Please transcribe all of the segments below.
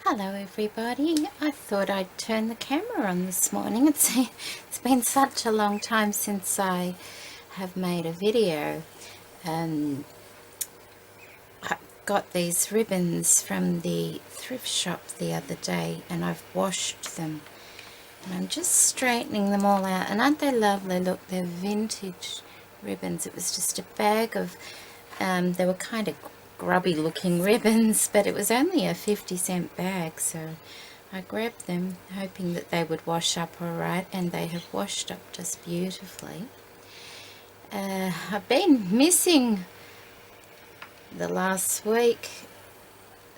Hello everybody, I thought I'd turn the camera on this morning. It's been such a long time since I have made a video. I got these ribbons from the thrift shop the other day and I've washed them. And I'm just straightening them all out, and aren't they lovely? Look, they're vintage ribbons. It was just a bag of, they were kind of grubby looking ribbons, but it was only a 50-cent bag, so I grabbed them hoping that they would wash up alright, and they have washed up just beautifully. I've been missing the last week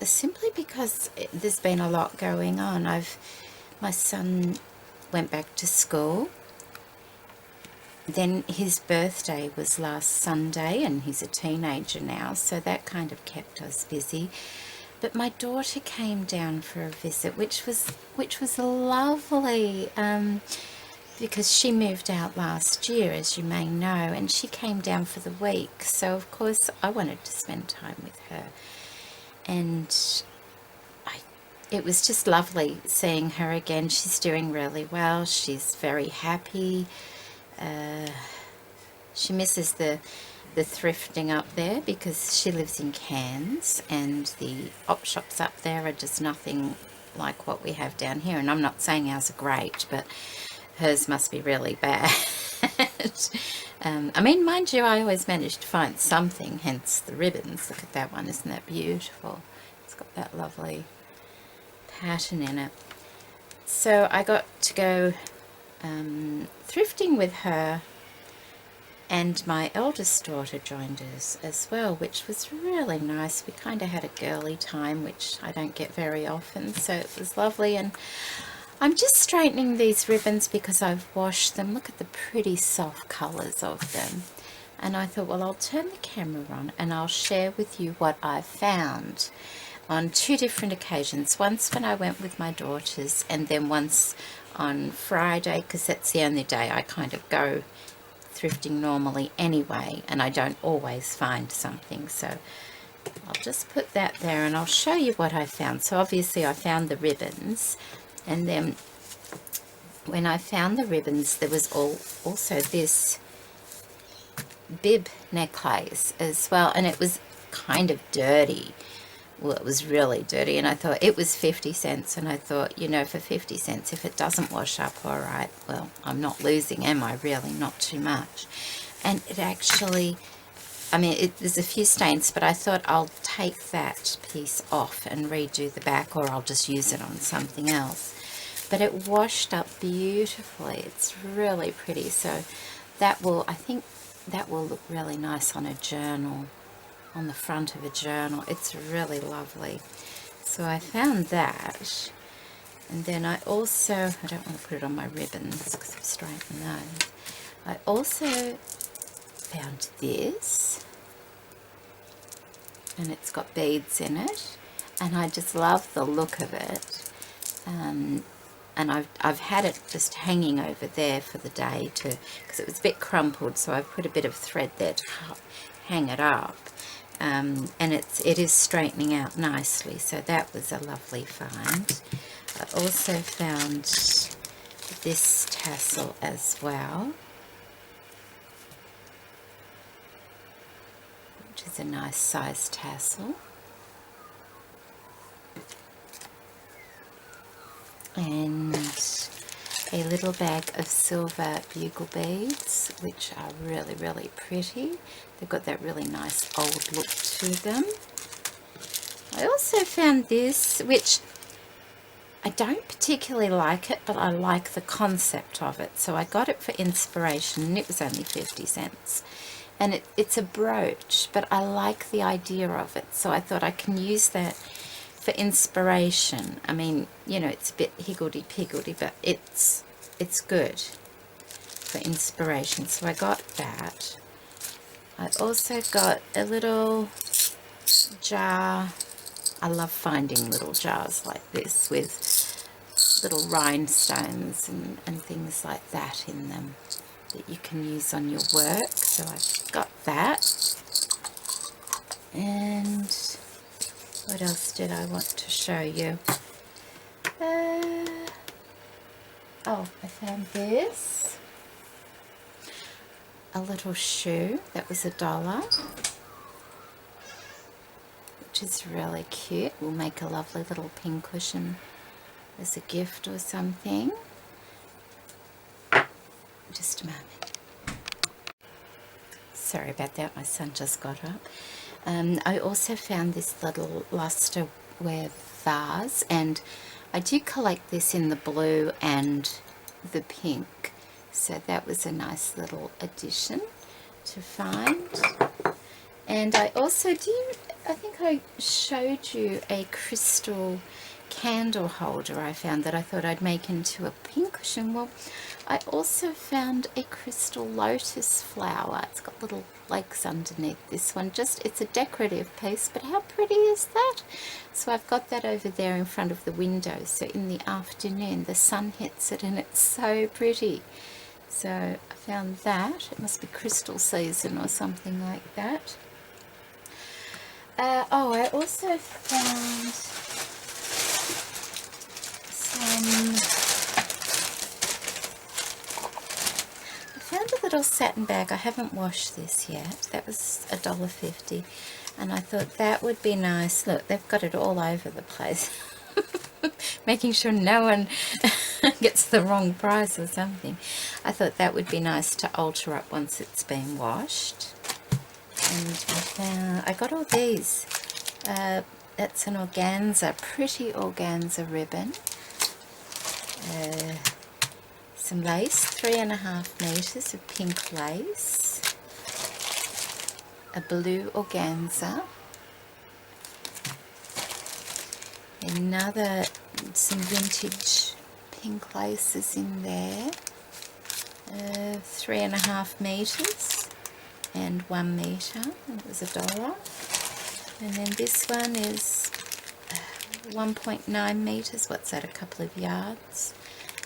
simply because there's been a lot going on. My son went back to school. Then his birthday was last Sunday, and he's a teenager now, so that kind of kept us busy. But my daughter came down for a visit, which was lovely, because she moved out last year, as you may know, and she came down for the week. So of course I wanted to spend time with her, and it was just lovely seeing her again. She's doing really well. She's very happy. She misses the thrifting up there because she lives in Cairns, and the op shops up there are just nothing like what we have down here. And I'm not saying ours are great, but hers must be really bad. I mean, mind you, I always manage to find something, hence the ribbons. Look at that one, isn't that beautiful? It's got that lovely pattern in it. So I got to go thrifting with her, and my eldest daughter joined us as well, which was really nice. We kind of had a girly time, which I don't get very often, so it was lovely. And I'm just straightening these ribbons because I've washed them. Look at the pretty soft colours of them. And I thought, well, I'll turn the camera on and I'll share with you what I've found on two different occasions. Once when I went with my daughters, and then once on Friday, because that's the only day I kind of go thrifting normally anyway, and I don't always find something. So I'll just put that there and I'll show you what I found. So obviously I found the ribbons, and then when I found the ribbons there was also this bib necklace as well, and it was kind of dirty. Well, it was really dirty, and I thought it was 50 cents, and I thought, you know, for 50 cents, if it doesn't wash up all right, well, I'm not losing, am I? Really, not too much. And it actually, I mean, there's a few stains, but I thought I'll take that piece off and redo the back, or I'll just use it on something else. But it washed up beautifully. It's really pretty. So that will, I think that will look really nice on a journal, on the front of a journal. It's really lovely. So I found that, and then I also, I don't want to put it on my ribbons because I've straightened those. I also found this, and it's got beads in it, and I just love the look of it. And I've had it just hanging over there for the day because it was a bit crumpled, so I've put a bit of thread there to hang it up. And it is straightening out nicely, so that was a lovely find. I also found this tassel as well, which is a nice size tassel. And a little bag of silver bugle beads, which are really, really pretty. They've got that really nice old look to them. I also found this, which I don't particularly like it, but I like the concept of it. So I got it for inspiration, and it was only 50 cents. And it's a brooch, but I like the idea of it, so I thought I can use that for inspiration. I mean, you know, it's a bit higgledy-piggledy, but it's good for inspiration. So I got that. I also got a little jar. I love finding little jars like this with little rhinestones and things like that in them that you can use on your work. So I've got that. And what else did I want to show you? Oh, I found this. A little shoe that was $1, which is really cute. Will make a lovely little pin cushion as a gift or something. Just a moment. Sorry about that, my son just got up. I also found this little lusterware vase, and I do collect this in the blue and the pink, so that was a nice little addition to find. And I also I think I showed you a crystal candle holder I found that I thought I'd make into a pin cushion. Well, I also found a crystal lotus flower. It's got little flakes underneath this one. It's a decorative piece, but how pretty is that? So I've got that over there in front of the window, so in the afternoon the sun hits it and it's so pretty. So I found that. It must be crystal season or something like that. Oh, I also found a little satin bag. I haven't washed this yet. That was $1.50, and I thought that would be nice. Look, they've got it all over the place. Making sure no one gets the wrong price or something. I thought that would be nice to alter up once it's been washed. And I got all these. That's an organza, pretty organza ribbon. Some lace, 3.5 meters of pink lace. A blue organza. Some vintage pink laces in there. 3.5 meters and 1 meter. It was $1. And then this one is 1.9 meters. What's that? A couple of yards.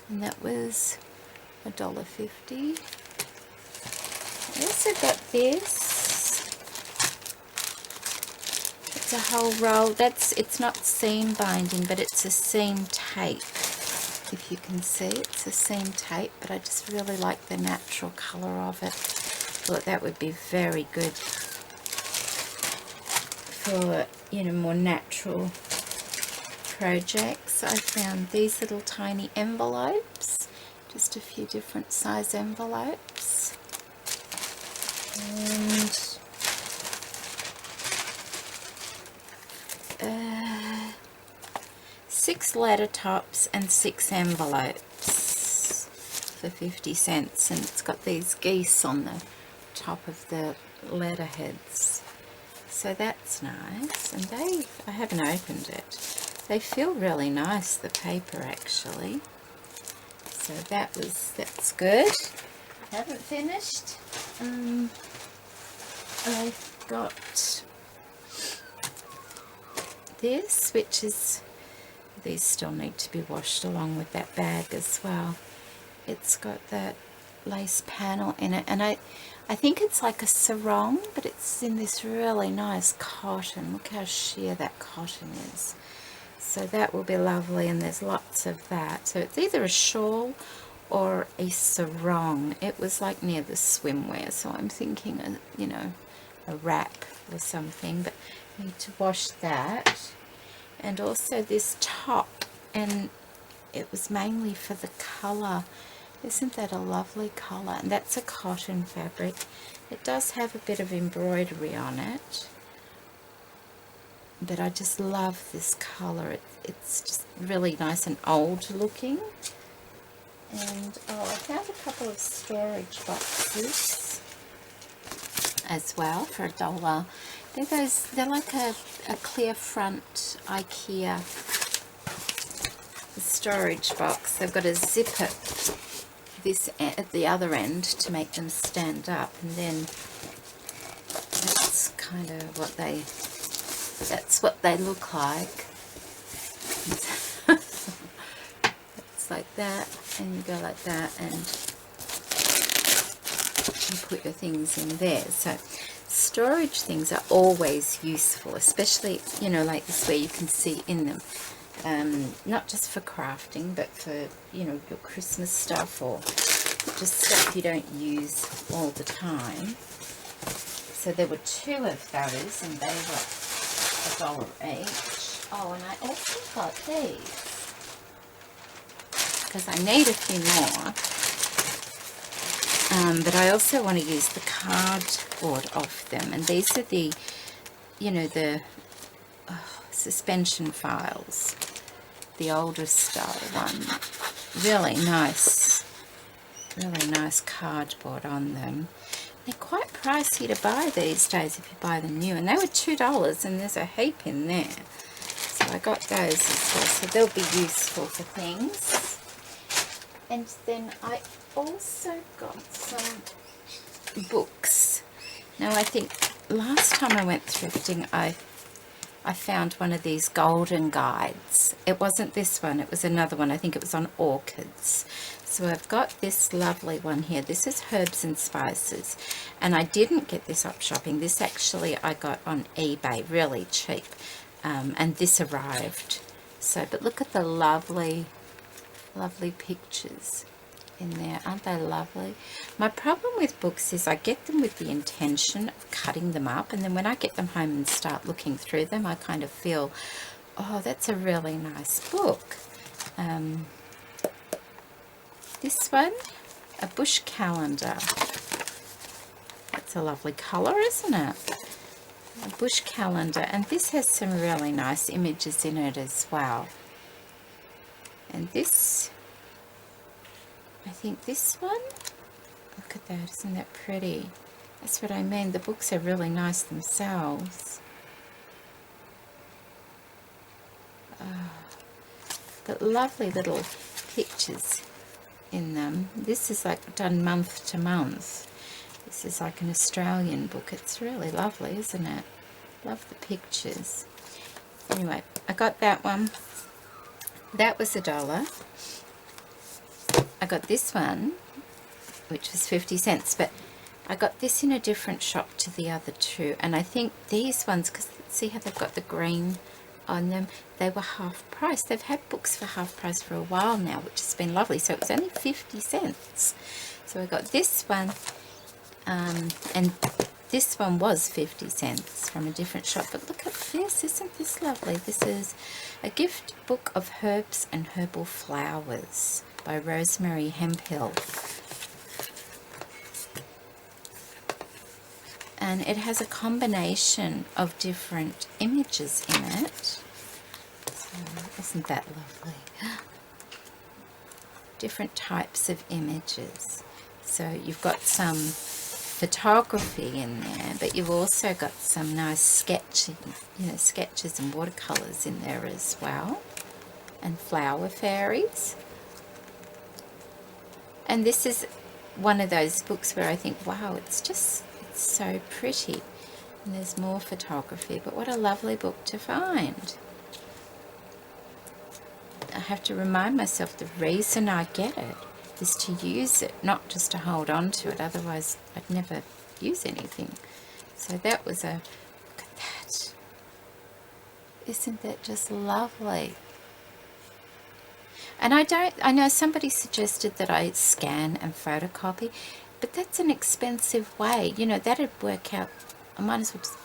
And that was $1.50. I also got this. It's a whole roll. It's not seam binding, but it's a seam tape. If you can see, it's a seam tape, but I just really like the natural colour of it. Thought that would be very good for, you know, more natural projects. I found these little tiny envelopes, just a few different size envelopes, and 6 letter tops and 6 envelopes for 50 cents, and it's got these geese on the top of the letterheads, so that's nice. And I haven't opened it. They feel really nice, the paper, actually. So that's good. I haven't finished. I've got this, which is, these still need to be washed along with that bag as well. It's got that lace panel in it, and I think it's like a sarong, but it's in this really nice cotton. Look how sheer that cotton is. So that will be lovely, and there's lots of that. So it's either a shawl or a sarong. It was like near the swimwear, so I'm thinking, you know, a wrap or something, but I need to wash that. And also this top, and it was mainly for the colour. Isn't that a lovely colour? And that's a cotton fabric. It does have a bit of embroidery on it, but I just love this colour. It's just really nice and old looking. And I found a couple of storage boxes as well for $1. They're like a clear front IKEA storage box. They've got a zipper at the other end to make them stand up, and then that's kind of what they look like. It's like that, and you go like that, and you put your things in there. So storage things are always useful, especially, you know, like this, where you can see in them. not just for crafting, but for, you know, your Christmas stuff or just stuff you don't use all the time. So there were 2 of those, and they were $1 each. Oh, and I also got these because I need a few more. But I also want to use the cardboard off them, and these are the, you know, the suspension files, the older style one. Really nice cardboard on them. They're quite pricey to buy these days if you buy them new, and they were $2, and there's a heap in there. So I got those as well, so they'll be useful for things. And then I also got some books. Now I think last time I went thrifting, I found one of these golden guides. It wasn't this one, it was another one. I think it was on orchids. So I've got this lovely one here. This is herbs and spices, and I didn't get this up shopping. This actually I got on eBay really cheap, and this arrived. So, but look at the lovely pictures in there. Aren't they lovely? My problem with books is I get them with the intention of cutting them up, and then when I get them home and start looking through them, I kind of feel, oh, that's a really nice book. This one, a bush calendar. That's a lovely colour, isn't it? A bush calendar, and this has some really nice images in it as well. And this, I think this one, look at that, isn't that pretty? That's what I mean, the books are really nice themselves. But lovely little pictures in them. This is like done month to month. This is like an Australian book. It's really lovely, isn't it? Love the pictures. Anyway, I got that one. That was $1. I got this one, which was 50 cents, but I got this in a different shop to the other 2, and I think these ones, because see how they've got the green on them, they were half price. They've had books for half price for a while now, which has been lovely. So it was only 50 cents. So I got this one, and this one was 50 cents from a different shop. But look at this, isn't this lovely? This is a gift book of herbs and herbal flowers by Rosemary Hemphill. And it has a combination of different images in it. So, isn't that lovely? Different types of images. So you've got some photography in there, but you've also got some nice sketching, sketches and watercolors in there as well, and flower fairies. And this is one of those books where I think, wow, it's so pretty. And there's more photography, but what a lovely book to find. I have to remind myself the reason I get it is to use it, not just to hold on to it, otherwise I'd never use anything. So that was look at that. Isn't that just lovely? And I know somebody suggested that I scan and photocopy, but that's an expensive way. That'd work out. I might as well just...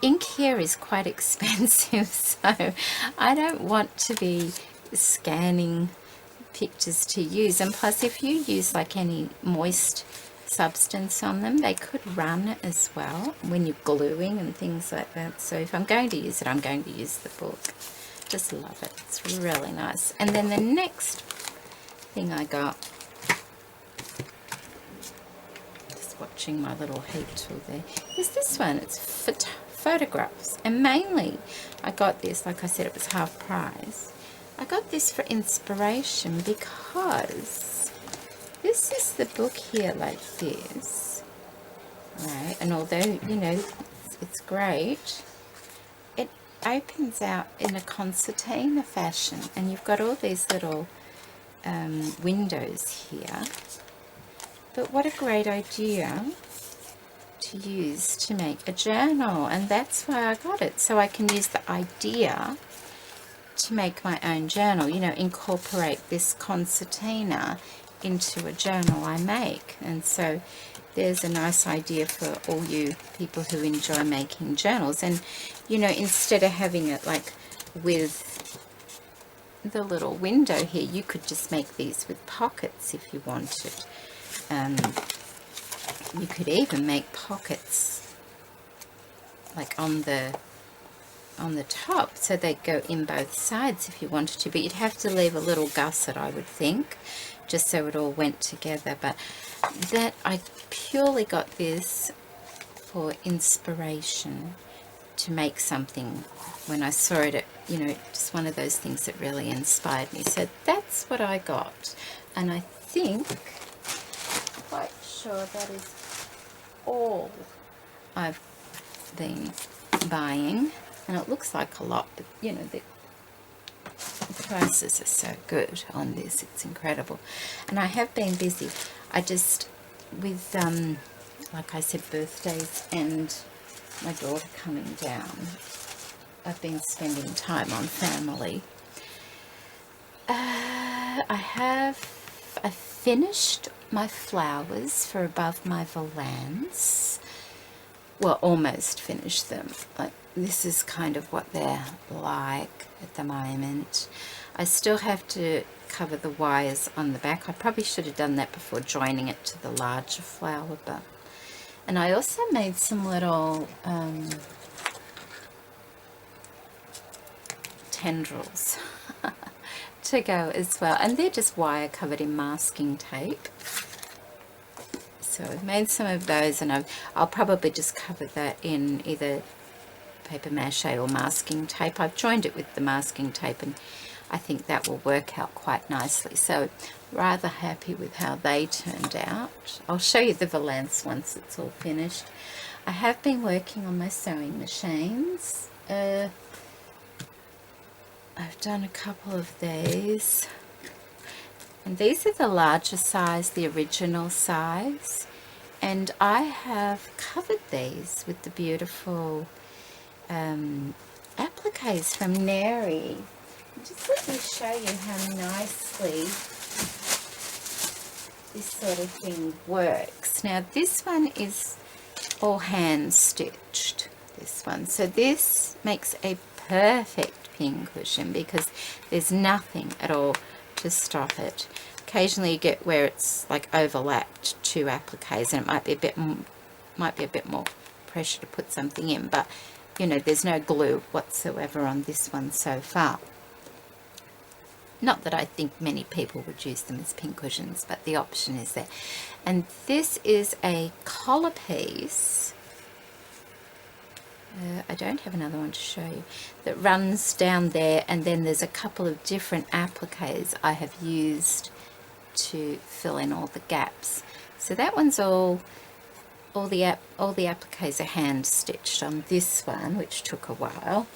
Ink here is quite expensive, so I don't want to be scanning pictures to use. And plus, if you use like any moist substance on them, they could run as well when you're gluing and things like that. So if I'm going to use it, I'm going to use the book. Just love it. It's really nice. And then the next thing I got, just watching my little heat tool there, is this one. It's photographs, and mainly I got this, like I said, it was half price. I got this for inspiration because this is the book here like this, right? And although it's great, it opens out in a concertina fashion, and you've got all these little windows here. But what a great idea to use to make a journal, and that's why I got it, so I can use the idea to make my own journal, you know, incorporate this concertina into a journal I make. And so there's a nice idea for all you people who enjoy making journals. And, you know, instead of having it like with the little window here, you could just make these with pockets if you wanted. You could even make pockets like on the top, so they'd go in both sides if you wanted to, but you'd have to leave a little gusset, I would think, just so it all went together. But that, I purely got this for inspiration to make something when I saw it. You know, just one of those things that really inspired me. So that's what I got, and I think, quite sure that is all I've been buying. And it looks like a lot, but you know, the prices are so good on this, it's incredible. And I have been busy. I just, with like I said, birthdays and my daughter coming down, I've been spending time on family. I finished my flowers for above my valance. Well, almost finished them. Like, this is kind of what they're like at the moment. I still have to cover the wires on the back. I probably should have done that before joining it to the larger flower, but, and I also made some little tendrils to go as well, and they're just wire covered in masking tape. So I've made some of those, and I'll probably just cover that in either paper mache or masking tape. I've joined it with the masking tape, and I think that will work out quite nicely. So rather happy with how they turned out. I'll show you the valance once it's all finished. I have been working on my sewing machines. I've done a couple of these, and these are the larger size, the original size, and I have covered these with the beautiful appliques from Neri. Just let me show you how nicely this sort of thing works. Now this one is all hand stitched, this one, so this makes a perfect pincushion because there's nothing at all to stop it. Occasionally you get where it's like overlapped two appliques, and it might be a bit more pressure to put something in, but you know, there's no glue whatsoever on this one so far. Not that I think many people would use them as pincushions, but the option is there. And this is a collar piece. I don't have another one to show you, that runs down there, and then there's a couple of different appliques I have used to fill in all the gaps. So that one's all the appliques are hand stitched on this one, which took a while.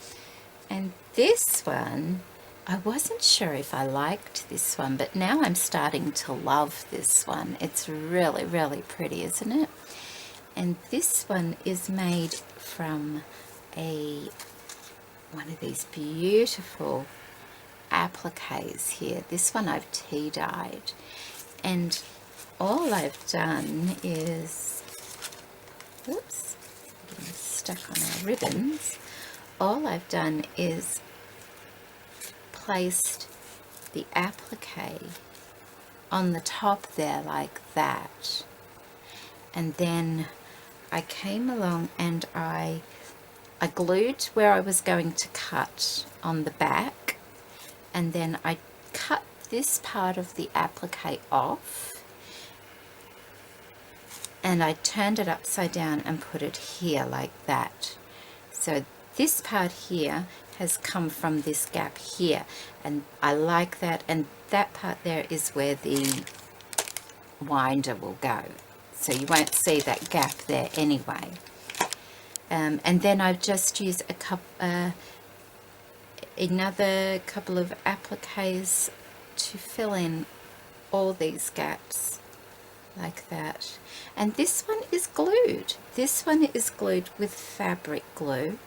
And this one, I wasn't sure if I liked this one, but now I'm starting to love this one. It's really, really pretty, isn't it? And this one is made from one of these beautiful appliques here. This one I've tea dyed, and all I've done is, oops, getting stuck on our ribbons. All I've done is placed the applique on the top there like that, and then I came along and I glued where I was going to cut on the back, and then I cut this part of the applique off, and I turned it upside down and put it here like that. So this part here has come from this gap here, and I like that, and that part there is where the winder will go, so you won't see that gap there anyway. And then I've just used another couple of appliques to fill in all these gaps like that. And this one is glued. This one is glued with fabric glue.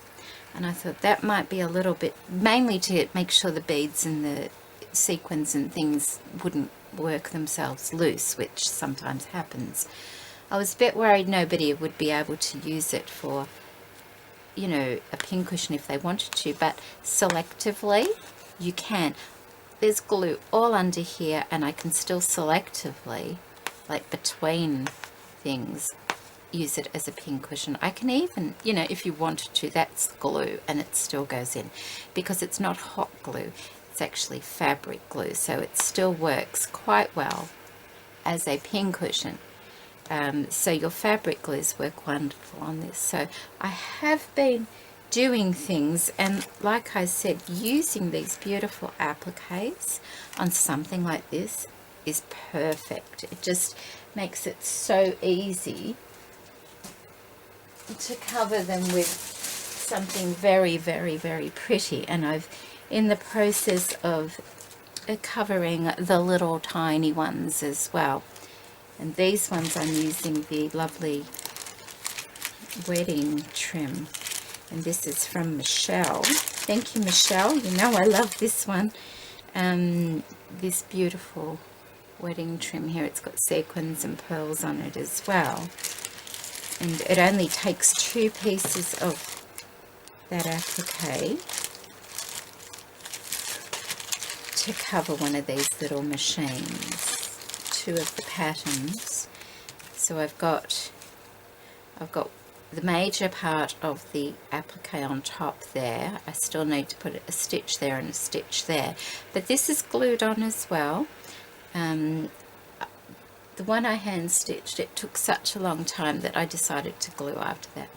and I thought that might be a little bit, mainly to make sure the beads and the sequins and things wouldn't work themselves loose, which sometimes happens. I was a bit worried nobody would be able to use it for, you know, a pincushion if they wanted to, but selectively you can. There's glue all under here, and I can still selectively, like between things, use it as a pincushion. I can even, you know, if you wanted to, that's glue and it still goes in, because it's not hot glue, it's actually fabric glue, so it still works quite well as a pincushion. So your fabric glues work wonderful on this. So I have been doing things, and like I said, using these beautiful appliques on something like this is perfect. It just makes it so easy to cover them with something very, very, very pretty. And I've in the process of covering the little tiny ones as well. And these ones I'm using the lovely wedding trim, and this is from Michelle. Thank you, Michelle. You know I love this one. This beautiful wedding trim here, it's got sequins and pearls on it as well, and it only takes 2 pieces of that applique to cover one of these little machines. 2 of the patterns. So I've got the major part of the applique on top there. I still need to put a stitch there and a stitch there, but this is glued on as well. The one I hand stitched, it took such a long time that I decided to glue after that.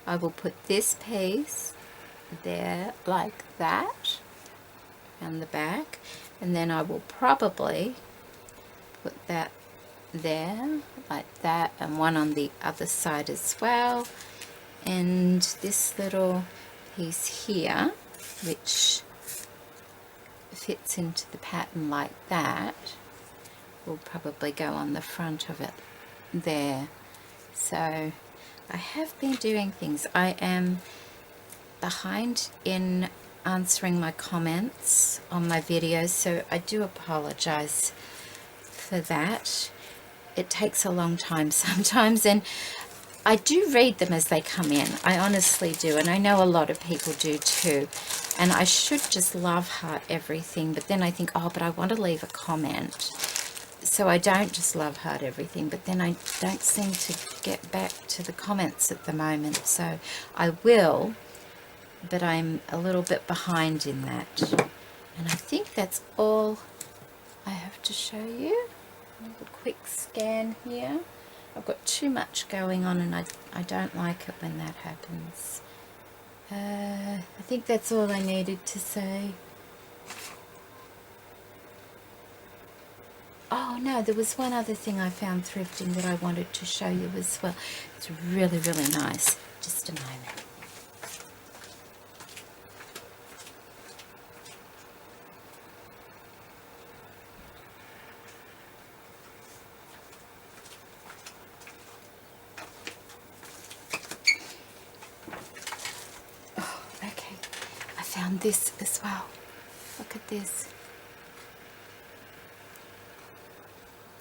I will put this piece there like that on the back, and then I will probably put that there like that, and one on the other side as well, and this little piece here which fits into the pattern like that will probably go on the front of it there. So I have been doing things. I am behind in answering my comments on my videos, so I do apologize for that. It takes a long time sometimes, and I do read them as they come in. I honestly do, and I know a lot of people do too. And I should just love heart everything, but then I think, oh, but I want to leave a comment. So I don't just love heart everything, but then I don't seem to get back to the comments at the moment. So I will, but I'm a little bit behind in that. And I think that's all I have to show you. A quick scan here. I've got too much going on, and I don't like it when that happens. I think that's all I needed to say. Oh no, there was one other thing I found thrifting that I wanted to show you as well. It's really, really nice. Just a moment. This as well. Look at this.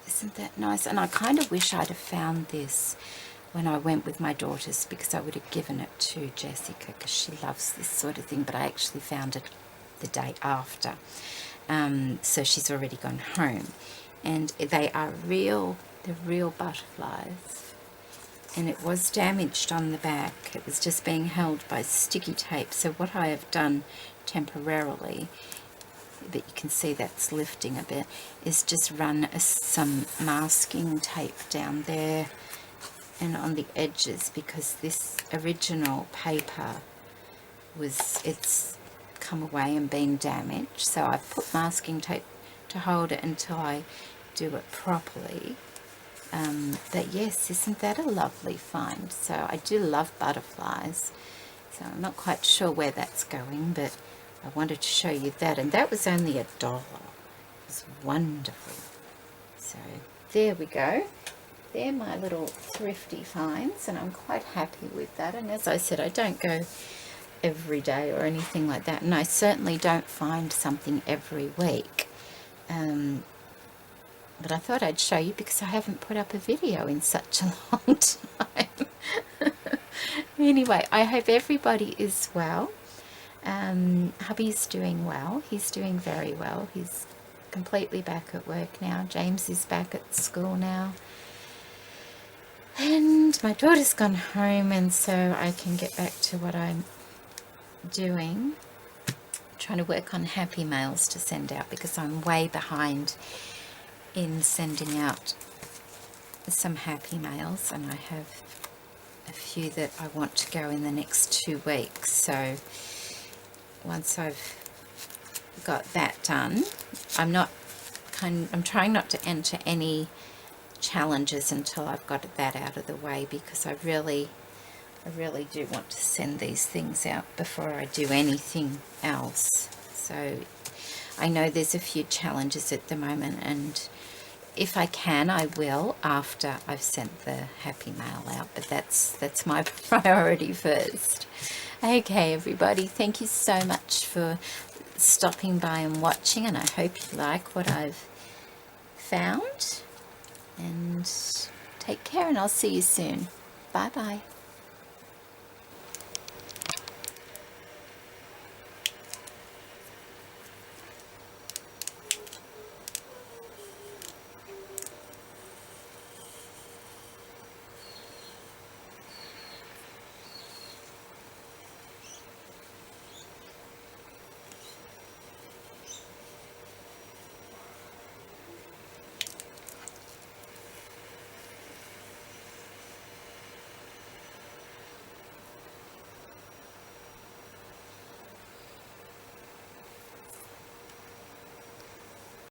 Isn't that nice? And I kind of wish I'd have found this when I went with my daughters, because I would have given it to Jessica because she loves this sort of thing, but I actually found it the day after. So she's already gone home, and they are real, they're real butterflies. And it was damaged on the back. It was just being held by sticky tape. So what I have done temporarily, but you can see that's lifting a bit, is just run some masking tape down there and on the edges, because this original paper it's come away and been damaged. So I put masking tape to hold it until I do it properly. But yes, isn't that a lovely find? So I do love butterflies, so I'm not quite sure where that's going, but I wanted to show you that, and that was only $1. It was wonderful. So there we go. They're my little thrifty finds, and I'm quite happy with that. And as I said, I don't go every day or anything like that, and I certainly don't find something every week. But I thought I'd show you because I haven't put up a video in such a long time. Anyway, I hope everybody is well. Hubby's doing well. He's doing very well. He's completely back at work now. James is back at school now. And my daughter's gone home, and so I can get back to what I'm doing. I'm trying to work on happy mails to send out because I'm way behind in sending out some happy mails, and I have a few that I want to go in the next 2 weeks. So once I've got that done, I'm trying not to enter any challenges until I've got that out of the way, because I really do want to send these things out before I do anything else. So I know there's a few challenges at the moment, and if I can, I will after I've sent the happy mail out, but that's my priority first. Okay, everybody, thank you so much for stopping by and watching, and I hope you like what I've found. And take care, and I'll see you soon. Bye bye.